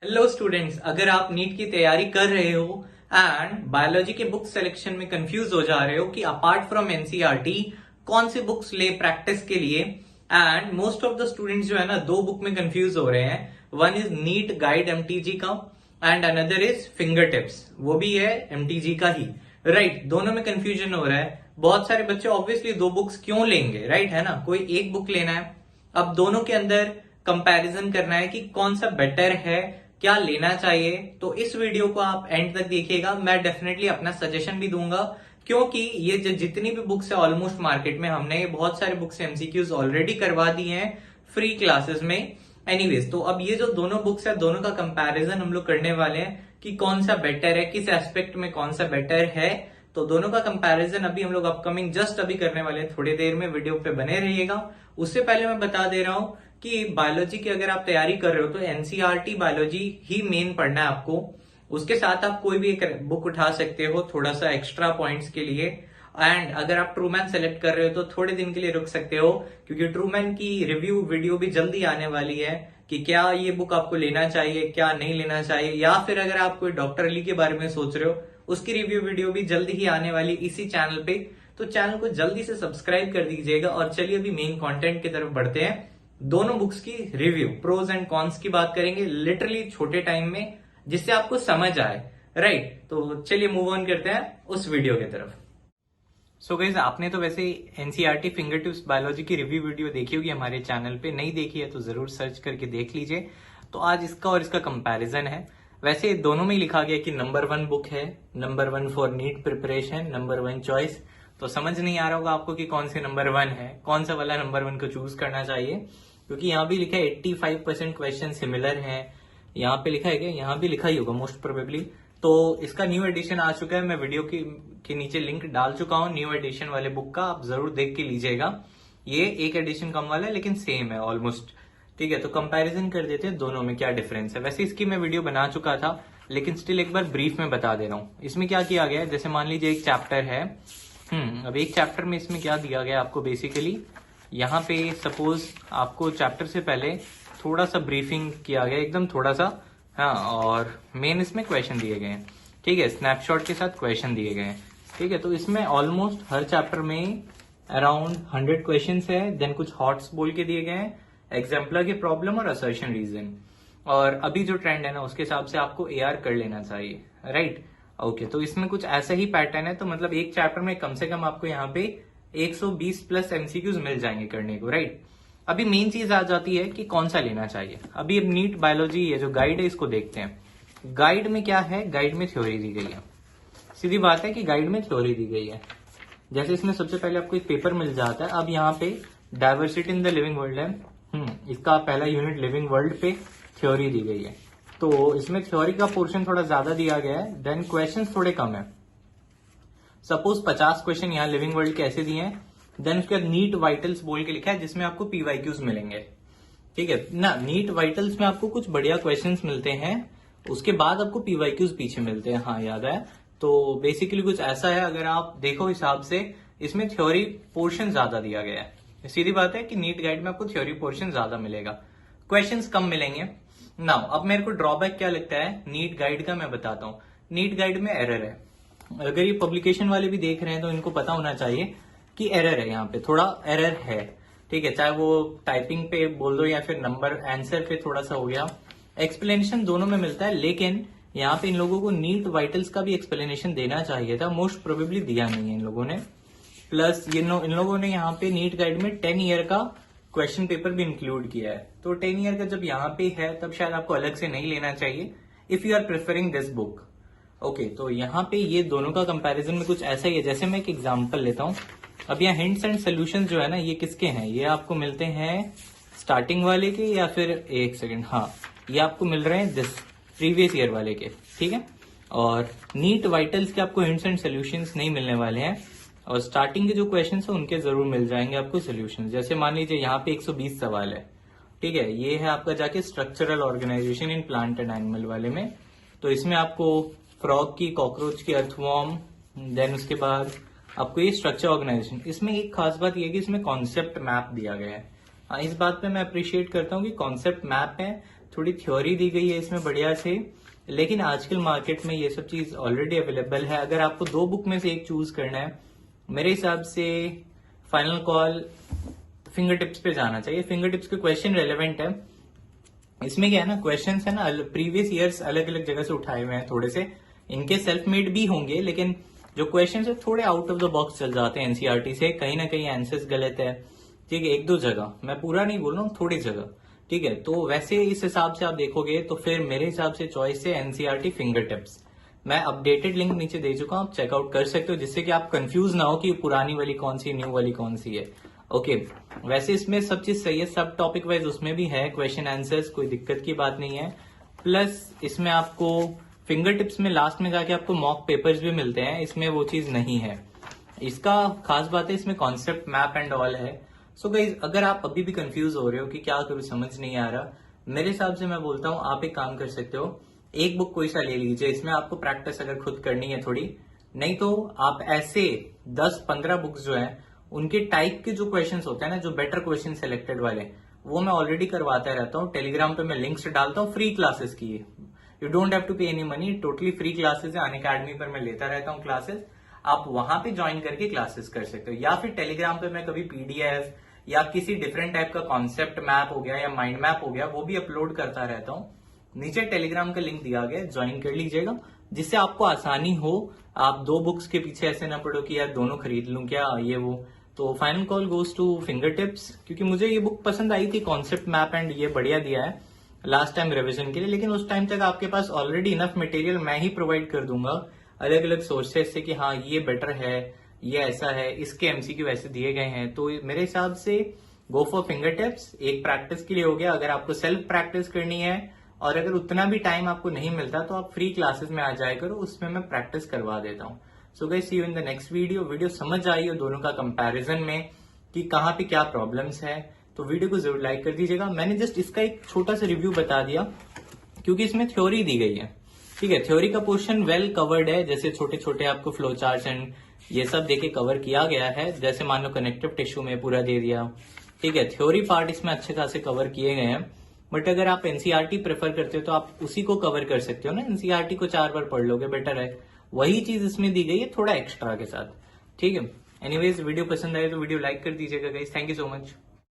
Hello students, अगर आप NEET की तैयारी कर रहे हो एंड बायोलॉजी के बुक सिलेक्शन में कंफ्यूज हो जा रहे हो कि अपार्ट फ्रॉम एनसीईआरटी कौन सी बुक्स ले प्रैक्टिस के लिए। And most of the students जो है ना दो बुक में कंफ्यूज हो रहे हैं। One is NEET guide MTG का and another is finger tips, वो भी है एमटीजी का ही। राइट, दोनों में कंफ्यूजन हो रहा है। बहुत सारे बच्चे ऑब्वियसली दो बुक्स क्यों लेंगे, राइट है ना, कोई एक बुक लेना है। अब दोनों के अंदर कंपैरिजन करना है कि कौन सा बेटर है, क्या लेना चाहिए। तो इस वीडियो को आप एंड तक देखिएगा, मैं डेफिनेटली अपना सजेशन भी दूंगा, क्योंकि ये जितनी भी बुक्स है ऑलमोस्ट मार्केट में हमने बहुत सारे बुक्स एमसीक्यूज ऑलरेडी करवा दिए हैं फ्री क्लासेस में। एनीवेज, तो अब ये जो दोनों बुक्स है दोनों का कंपैरिजन हम लोग करने वाले हैं कि कौन सा बेटर है, किस एस्पेक्ट में कौन सा बेटर है। तो दोनों का कंपैरिजन अभी हम लोग अपकमिंग जस्ट अभी करने वाले हैं, थोड़ी देर में वीडियो पे बने रहिएगा। उससे पहले मैं बता दे रहा हूं कि बायोलॉजी की अगर आप तैयारी कर रहे हो तो एनसीईआरटी बायोलॉजी ही मेन पढ़ना है आपको। उसके साथ आप कोई भी एक बुक उठा सकते हो थोड़ा सा एक्स्ट्रा पॉइंट्स के लिए। एंड अगर आप ट्रूमैन सेलेक्ट कर रहे हो तो थोड़े दिन के लिए रुक सकते हो, क्योंकि ट्रूमैन की रिव्यू वीडियो भी जल्दी आने वाली है कि क्या ये बुक आपको लेना चाहिए, क्या नहीं लेना चाहिए। या फिर अगर आप कोई डॉक्टर अली के बारे में सोच रहे हो, उसकी रिव्यू वीडियो भी जल्दी ही आने वाली इसी चैनल पे। तो चैनल को जल्दी से सब्सक्राइब कर दीजिएगा। और चलिए अभी मेन कंटेंट की तरफ बढ़ते हैं। दोनों बुक्स की रिव्यू, प्रोज एंड कॉन्स की बात करेंगे लिटरली छोटे टाइम में, जिससे आपको समझ आए। राइट, तो चलिए मूव ऑन करते हैं उस वीडियो की तरफ। सो गाइस, आपने तो वैसे एनसीईआरटी फिंगर टिप्स बायोलॉजी की रिव्यू वीडियो देखी होगी हमारे चैनल पे। नहीं देखी है तो जरूर सर्च करके देख लीजिए। तो आज इसका और इसका कंपैरिजन है। वैसे दोनों में ही लिखा गया कि नंबर 1 बुक है, number 1 for NEET preparation, number 1 choice. तो समझ नहीं आ रहा होगा आपको कि कौन से नंबर 1 है, कौन सा वाला नंबर 1 को चूज करना चाहिए, क्योंकि यहाँ भी लिखा है 85% क्वेश्चन सिमिलर हैं। यहाँ पे लिखा है क्या, यहाँ भी लिखा ही होगा मोस्ट प्रोबेबली। तो इसका न्यू एडिशन आ चुका है, मैं वीडियो के नीचे लिंक डाल चुका हूँ न्यू एडिशन वाले बुक का, आप जरूर देख के लीजिएगा। ये एक एडिशन कम वाला है लेकिन सेम है ऑलमोस्ट। ठीक है, तो कंपैरिजन कर देते हैं दोनों में क्या डिफरेंस है। वैसे इसकी मैं वीडियो बना चुका था, लेकिन स्टिल एक बार ब्रीफ में बता दे रहा हूँ। इसमें क्या किया गया है, जैसे मान लीजिए एक चैप्टर है। अब एक चैप्टर में इसमें क्या दिया गया आपको, बेसिकली यहाँ पे सपोज आपको चैप्टर से पहले थोड़ा सा ब्रीफिंग किया गया, एकदम थोड़ा सा। हाँ, और मेन इसमें क्वेश्चन दिए गए हैं। ठीक है, स्नैपशॉट के साथ क्वेश्चन दिए गए हैं। ठीक है, तो इसमें ऑलमोस्ट हर चैप्टर में अराउंड 100 क्वेश्चन है। देन कुछ हॉट्स बोल के दिए गए हैं, एग्जाम्पलर के प्रॉब्लम और असर्शन रीजन। और अभी जो ट्रेंड है ना उसके हिसाब से आपको एआर कर लेना चाहिए। राइट, ओके, तो इसमें कुछ ऐसा ही पैटर्न है। तो मतलब एक चैप्टर में कम से कम आपको यहाँ पे 120 प्लस एमसीक्यूज मिल जाएंगे करने को। राइट, अभी मेन चीज आ जाती है कि कौन सा लेना चाहिए। अभी अब नीट बायोलॉजी ये जो गाइड है इसको देखते हैं। गाइड में क्या है, गाइड में थ्योरी दी गई है। सीधी बात है कि गाइड में थ्योरी दी गई है। जैसे इसमें सबसे पहले आपको एक पेपर मिल जाता है। अब यहाँ पे diversity in the living world है, इसका पहला यूनिट लिविंग वर्ल्ड पे थ्योरी दी गई है। तो इसमें थ्योरी का पोर्शन थोड़ा ज्यादा दिया गया है, देन क्वेश्चन थोड़े कम है। सपोज 50 क्वेश्चन यहाँ लिविंग वर्ल्ड के ऐसे दिए हैं। देन उसके बाद नीट वाइटल्स बोल के लिखा है, जिसमें आपको पीवाईक्यूज मिलेंगे। ठीक है ना, नीट वाइटल्स में आपको कुछ बढ़िया क्वेश्चंस मिलते हैं, उसके बाद आपको पीवाईक्यूज पीछे मिलते हैं। हाँ, याद है। तो बेसिकली कुछ ऐसा है, अगर आप देखो हिसाब से इसमें थ्योरी पोर्शन ज्यादा दिया गया है। सीधी बात है कि नीट गाइड में आपको थ्योरी पोर्शन ज्यादा मिलेगा, क्वेश्चंस कम मिलेंगे। नाउ अब मेरे को ड्रॉबैक क्या लगता है नीट गाइड का, मैं बताता हूँ। नीट गाइड में एरर है। अगर ये पब्लिकेशन वाले भी देख रहे हैं तो इनको पता होना चाहिए कि एरर है, यहाँ पे थोड़ा एरर है। ठीक है, चाहे वो टाइपिंग पे बोल दो या फिर नंबर आंसर पे थोड़ा सा हो गया। एक्सप्लेनेशन दोनों में मिलता है, लेकिन यहाँ पे इन लोगों को नीट वाइटल्स का भी एक्सप्लेनेशन देना चाहिए था, मोस्ट प्रोबेबली दिया नहीं है इन लोगों ने। प्लस इन लोगों ने यहाँ पे नीट गाइड में 10 ईयर का क्वेश्चन पेपर भी इंक्लूड किया है। तो 10 ईयर का जब यहाँ पे है तब शायद आपको अलग से नहीं लेना चाहिए, if you are preferring this book. Okay, तो यहाँ पे ये दोनों का कंपैरिजन में कुछ ऐसा ही है। जैसे मैं एक एग्जांपल लेता हूँ। अब यहाँ हिंट्स एंड सोल्यूशंस जो है ना, ये किसके हैं, ये आपको मिलते हैं स्टार्टिंग वाले के, या फिर एक सेकंड, हाँ, ये आपको मिल रहे हैं दिस प्रीवियस ईयर वाले के। ठीक है, और नीट वाइटल्स के आपको हिंट्स एंड सोल्यूशंस नहीं मिलने वाले हैं, और स्टार्टिंग के जो क्वेश्चन है उनके जरूर मिल जाएंगे आपको सोल्यूशन। जैसे मान लीजिए यहाँ पे 120 सवाल है। ठीक है, ये है आपका जाके structural organisation in plant and animal वाले में। तो इसमें आपको फ्रॉग की, कॉकरोच की, अर्थवॉर्म, देन उसके बाद आपको ये स्ट्रक्चर ऑर्गेनाइजेशन। इसमें एक खास बात यह कि इसमें कॉन्सेप्ट मैप दिया गया है। हाँ, इस बात पे मैं अप्रिशिएट करता हूँ कि कॉन्सेप्ट मैप है। थोड़ी थ्योरी दी गई है इसमें बढ़िया से, लेकिन आजकल मार्केट में ये सब चीज ऑलरेडी अवेलेबल है। अगर आपको 2 बुक में से एक चूज करना है, मेरे हिसाब से फाइनल कॉल फिंगर टिप्स पे जाना चाहिए। फिंगर टिप्स के क्वेश्चन रेलेवेंट है। इसमें क्या है ना, क्वेश्चन है ना प्रीवियस ईयर्स अलग अलग जगह से उठाए हुए हैं, थोड़े से इनके सेल्फ मेड भी होंगे, लेकिन जो क्वेश्चन है थोड़े आउट ऑफ द बॉक्स चल जाते हैं एनसीईआरटी से। कहीं ना कहीं आंसर्स गलत है, ठीक है, 1-2 जगह, मैं पूरा नहीं बोल रहा हूँ, थोड़ी जगह, ठीक है। तो वैसे इस हिसाब से आप देखोगे तो फिर मेरे हिसाब से चॉइस है एनसीईआरटी फिंगर टिप्स। मैं अपडेटेड लिंक नीचे दे चुका हूँ, आप चेकआउट कर सकते हो, जिससे कि आप कंफ्यूज ना हो कि पुरानी वाली कौन सी, न्यू वाली कौन सी है। ओके, वैसे इसमें सब चीज सही है, सब टॉपिक वाइज उसमें भी है क्वेश्चन आंसर्स, कोई दिक्कत की बात नहीं है। प्लस इसमें आपको फिंगर टिप्स में लास्ट में जाके आपको मॉक पेपर्स भी मिलते हैं, इसमें वो चीज नहीं है। इसका खास बात है इसमें कॉन्सेप्ट मैप एंड ऑल है। सो गाइस, अगर आप अभी भी कंफ्यूज हो रहे हो कि क्या करूं, समझ नहीं आ रहा, मेरे हिसाब से मैं बोलता हूं आप एक काम कर सकते हो, एक बुक कोई सा ले लीजिए, इसमें आपको प्रैक्टिस अगर खुद करनी है थोड़ी, नहीं तो आप ऐसे 10-15 बुक्स जो है उनके टाइप के जो क्वेश्चंस होते हैं ना, जो बेटर क्वेश्चन सिलेक्टेड वाले, वो मैं ऑलरेडी करवाता रहता हूँ। टेलीग्राम पे मैं लिंक्स डालता हूँ फ्री क्लासेस की। यू डोंट हैव टू पे any money, totally free classes है। अनअकैडमी पर मैं लेता रहता हूँ क्लासेस, आप वहां पे ज्वाइन करके क्लासेस कर सकते हो। या फिर टेलीग्राम पे मैं कभी पीडीएफ या किसी डिफरेंट टाइप का कॉन्सेप्ट मैप हो गया या माइंड मैप हो गया, वो भी अपलोड करता रहता हूँ। नीचे टेलीग्राम का लिंक दिया गया है, ज्वाइन कर लीजिएगा, जिससे आपको आसानी हो। आप 2 बुक्स के पीछे ऐसे ना पड़ो कि यार दोनों खरीद लूं क्या, ये वो। तो final call goes two finger tips, क्योंकि मुझे ये बुक पसंद आई थी, कॉन्सेप्ट मैप एंड ये बढ़िया दिया है लास्ट टाइम रिवीजन के लिए। लेकिन उस टाइम तक आपके पास ऑलरेडी इनफ मटेरियल मैं ही प्रोवाइड कर दूंगा अलग अलग सोर्सेस से कि हाँ ये बेटर है, ये ऐसा है, इसके एमसीक्यू ऐसे दिए गए हैं। तो मेरे हिसाब से गो फॉर फिंगर टिप्स। एक प्रैक्टिस के लिए हो गया, अगर आपको सेल्फ प्रैक्टिस करनी है और अगर उतना भी टाइम आपको नहीं मिलता तो आप फ्री क्लासेस में आ जाया करो, उसमें मैं प्रैक्टिस करवा देता हूँ। So guys, see you in the next video समझ आई हो दोनों का कंपैरिजन में कि कहाँ पे क्या प्रॉब्लम्स है, तो वीडियो को जरूर लाइक कर दीजिएगा। मैंने जस्ट इसका एक छोटा सा रिव्यू बता दिया क्योंकि इसमें थ्योरी दी गई है, ठीक है। थ्योरी का पोर्शन वेल कवर्ड है, जैसे छोटे छोटे आपको फ्लो चार्ट्स एंड ये सब देके कवर किया गया है। जैसे मान लो कनेक्टिव टिश्यू में पूरा दे दिया, ठीक है। थ्योरी पार्ट इसमें अच्छे खासे कवर किए गए हैं। बट अगर आप एनसीईआरटी प्रेफर करते हो तो आप उसी को कवर कर सकते हो ना, एनसीईआरटी को 4 बार पढ़ लोगे, बेटर है। वही चीज इसमें दी गई है थोड़ा एक्स्ट्रा के साथ, ठीक है। एनीवेज, वीडियो पसंद आए तो वीडियो लाइक कर दीजिएगा guys. Thank you so much.